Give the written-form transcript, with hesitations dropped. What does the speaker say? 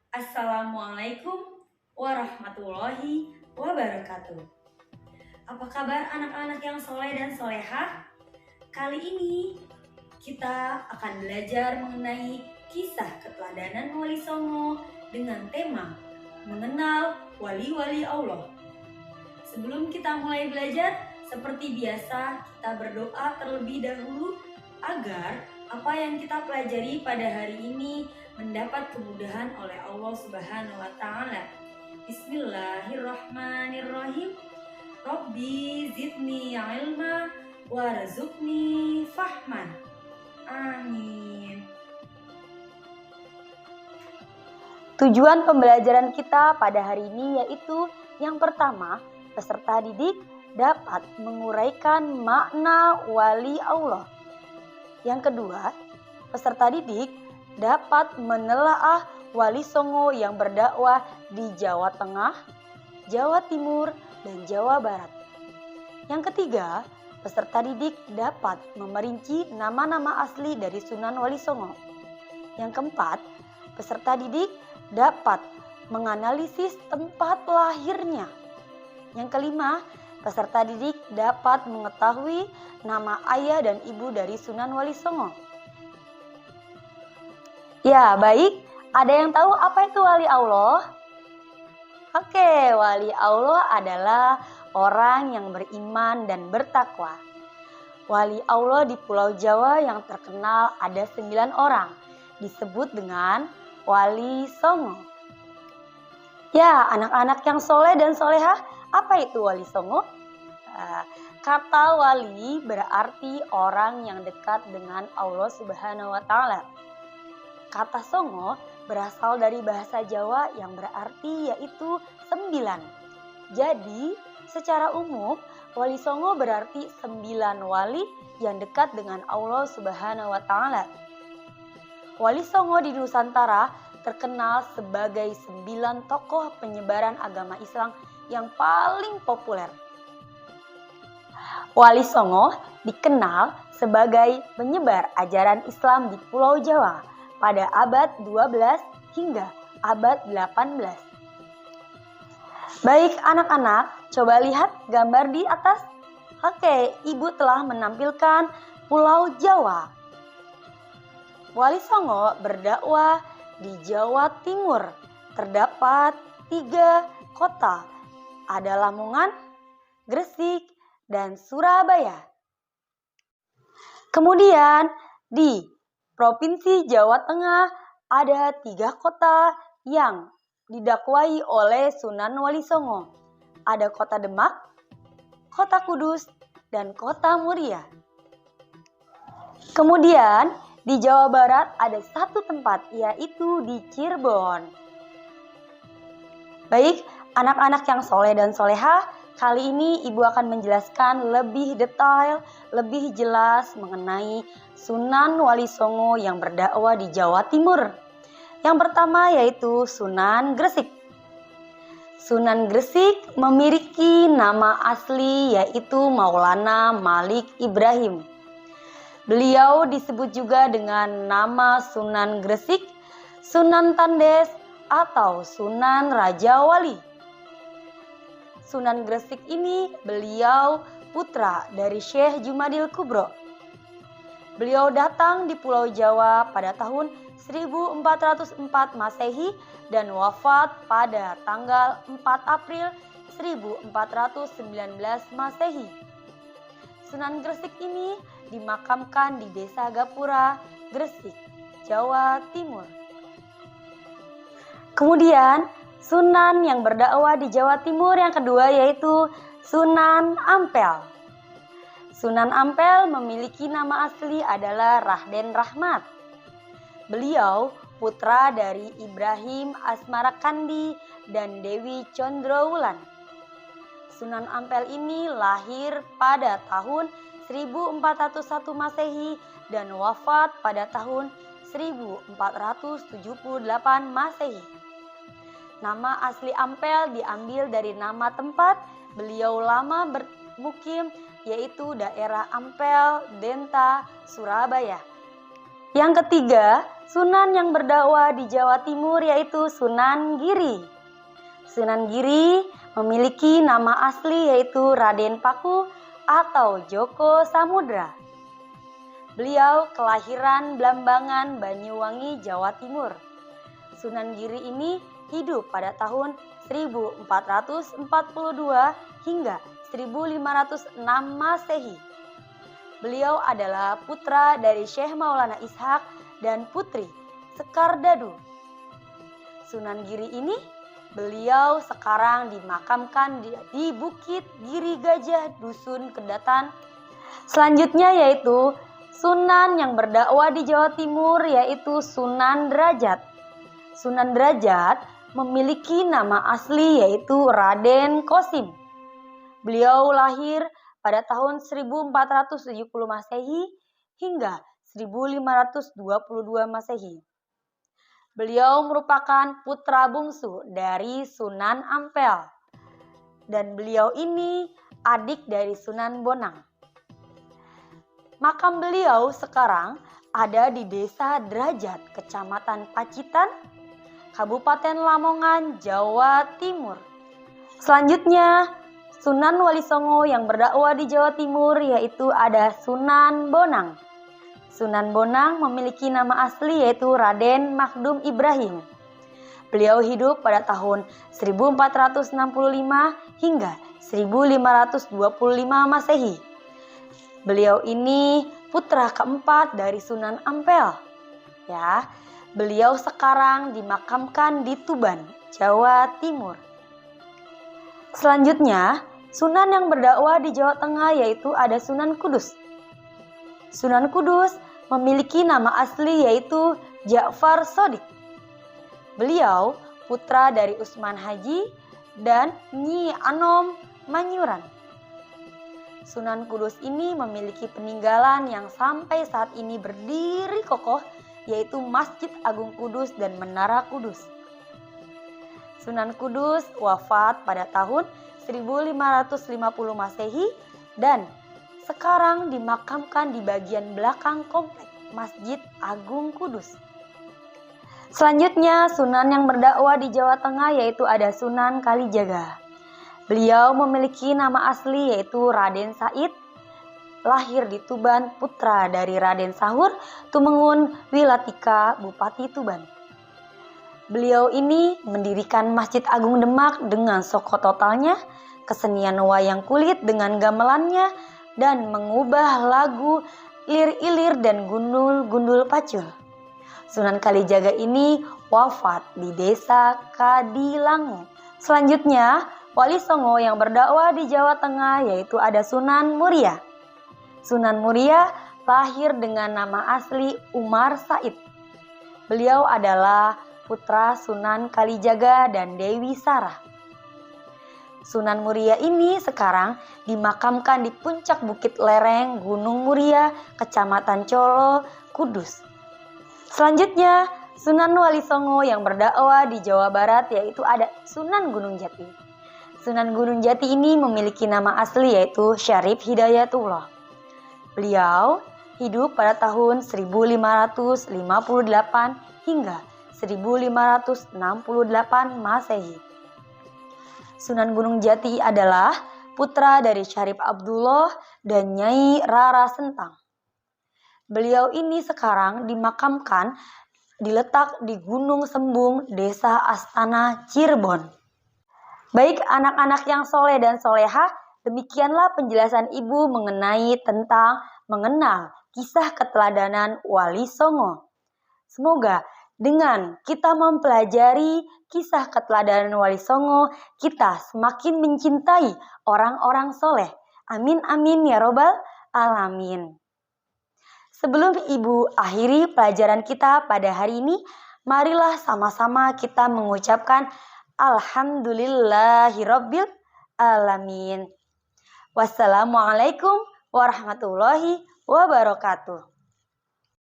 Assalamualaikum warahmatullahi wabarakatuh. Apa kabar anak-anak yang soleh dan solehah? Kali ini kita akan belajar mengenai kisah keteladanan Wali Songo dengan tema mengenal wali-wali Allah. Sebelum kita mulai belajar, seperti biasa kita berdoa terlebih dahulu agar apa yang kita pelajari pada hari ini mendapat kemudahan oleh Allah Subhanahu wa taala. Bismillahirrahmanirrahim. Rabbi zidni ilma warzuqni fahman. Amin. Tujuan pembelajaran kita pada hari ini yaitu yang pertama, peserta didik dapat menguraikan makna wali Allah. Yang kedua, peserta didik dapat menelaah Wali Songo yang berdakwah di Jawa Tengah, Jawa Timur, dan Jawa Barat. Yang ketiga, peserta didik dapat memerinci nama-nama asli dari Sunan Wali Songo. Yang keempat, peserta didik dapat menganalisis tempat lahirnya. Yang kelima, peserta didik dapat mengetahui nama ayah dan ibu dari Sunan Wali Songo. Ya, baik. Ada yang tahu apa itu wali Allah? Oke, wali Allah adalah orang yang beriman dan bertakwa. Wali Allah di Pulau Jawa yang terkenal ada 9 orang, disebut dengan Wali Songo. Ya, anak-anak yang soleh dan solehah, apa itu Wali Songo? Kata wali berarti orang yang dekat dengan Allah Subhanahu wa taala. Kata Songo berasal dari bahasa Jawa yang berarti yaitu 9. Jadi, secara umum Wali Songo berarti 9 wali yang dekat dengan Allah Subhanahu wa taala. Wali Songo di Nusantara terkenal sebagai 9 tokoh penyebaran agama Islam yang paling populer. Wali Songo dikenal sebagai penyebar ajaran Islam di Pulau Jawa pada abad 12 hingga abad 18. Baik anak-anak, coba lihat gambar di atas. Oke, Ibu telah menampilkan Pulau Jawa. Wali Songo berdakwah di Jawa Timur. Terdapat 3 kota, ada Lamongan, Gresik, dan Surabaya. Kemudian di Provinsi Jawa Tengah ada 3 kota yang didakwai oleh Sunan Wali Songo. Ada Kota Demak, Kota Kudus, dan Kota Muria. Kemudian di Jawa Barat ada 1 tempat, yaitu di Cirebon. Baik, anak-anak yang soleh dan solehah, kali ini Ibu akan menjelaskan lebih detail, lebih jelas mengenai Sunan Wali Songo yang berdakwah di Jawa Timur. Yang pertama yaitu Sunan Gresik. Sunan Gresik memiliki nama asli yaitu Maulana Malik Ibrahim. Beliau disebut juga dengan nama Sunan Gresik, Sunan Tandes, atau Sunan Raja Wali. Sunan Gresik ini beliau putra dari Syekh Jumadil Kubro. Beliau datang di Pulau Jawa pada tahun 1404 Masehi dan wafat pada tanggal 4 April 1419 Masehi. Sunan Gresik ini dimakamkan di Desa Gapura, Gresik, Jawa Timur. Kemudian Sunan yang berdakwah di Jawa Timur yang kedua yaitu Sunan Ampel. Sunan Ampel memiliki nama asli adalah Raden Rahmat. Beliau putra dari Ibrahim Asmarakandi dan Dewi Condrowulan. Sunan Ampel ini lahir pada tahun 1401 Masehi dan wafat pada tahun 1478 Masehi. Nama asli Ampel diambil dari nama tempat beliau lama bermukim, yaitu daerah Ampel, Denta, Surabaya. Yang ketiga, Sunan yang berdakwah di Jawa Timur yaitu Sunan Giri. Sunan Giri memiliki nama asli yaitu Raden Paku atau Joko Samudra. Beliau kelahiran Blambangan, Banyuwangi, Jawa Timur. Sunan Giri ini hidup pada tahun 1442 hingga 1506 Masehi. Beliau adalah putra dari Syekh Maulana Ishaq dan putri Sekar Dadu. Sunan Giri ini beliau sekarang dimakamkan di Bukit Giri Gajah, Dusun Kedatan. Selanjutnya yaitu Sunan yang berdakwah di Jawa Timur yaitu Sunan Derajat. Sunan Derajat memiliki nama asli yaitu Raden Kosim. Beliau lahir pada tahun 1470 Masehi hingga 1522 Masehi. Beliau merupakan putra bungsu dari Sunan Ampel dan beliau ini adik dari Sunan Bonang. Makam beliau sekarang ada di Desa Derajat, Kecamatan Pacitan, Kabupaten Lamongan, Jawa Timur. Selanjutnya, Sunan Wali Songo yang berdakwah di Jawa Timur yaitu ada Sunan Bonang. Sunan Bonang memiliki nama asli yaitu Raden Makdum Ibrahim. Beliau hidup pada tahun 1465 hingga 1525 Masehi. Beliau ini putra keempat dari Sunan Ampel. Ya, beliau sekarang dimakamkan di Tuban, Jawa Timur. Selanjutnya, Sunan yang berdakwah di Jawa Tengah yaitu ada Sunan Kudus. Sunan Kudus memiliki nama asli yaitu Ja'far Shodiq. Beliau putra dari Usman Haji dan Nyi Anom Manyuran. Sunan Kudus ini memiliki peninggalan yang sampai saat ini berdiri kokoh yaitu Masjid Agung Kudus dan Menara Kudus. Sunan Kudus wafat pada tahun 1550 Masehi dan sekarang dimakamkan di bagian belakang komplek Masjid Agung Kudus. Selanjutnya Sunan yang berdakwah di Jawa Tengah yaitu ada Sunan Kalijaga. Beliau memiliki nama asli yaitu Raden Said, lahir di Tuban, putra dari Raden Sahur Tumengun Wilatika, Bupati Tuban. Beliau ini mendirikan Masjid Agung Demak dengan soko totalnya, kesenian wayang kulit dengan gamelannya, dan mengubah lagu Ilir-Ilir dan Gundul-Gundul Pacul. Sunan Kalijaga ini wafat di Desa Kadilangu. Selanjutnya, Wali Songo yang berdakwah di Jawa Tengah yaitu ada Sunan Muria. Sunan Muria lahir dengan nama asli Umar Said. Beliau adalah putra Sunan Kalijaga dan Dewi Sarah. Sunan Muria ini sekarang dimakamkan di puncak Bukit Lereng, Gunung Muria, Kecamatan Colo, Kudus. Selanjutnya, Sunan Wali Songo yang berdakwah di Jawa Barat yaitu ada Sunan Gunung Jati. Sunan Gunung Jati ini memiliki nama asli yaitu Syarif Hidayatullah. Beliau hidup pada tahun 1558 hingga 1568 Masehi. Sunan Gunung Jati adalah putra dari Syarif Abdullah dan Nyai Rara Sentang. Beliau ini sekarang dimakamkan diletak di Gunung Sembung, Desa Astana, Cirebon. Baik anak-anak yang soleh dan soleha, demikianlah penjelasan Ibu mengenai tentang mengenal kisah keteladanan Wali Songo. Semoga dengan kita mempelajari kisah keteladanan Wali Songo, kita semakin mencintai orang-orang soleh. Amin amin ya robbal alamin. Sebelum Ibu akhiri pelajaran kita pada hari ini, marilah sama-sama kita mengucapkan Alhamdulillahirabbil alamin. Wassalamualaikum warahmatullahi wabarakatuh.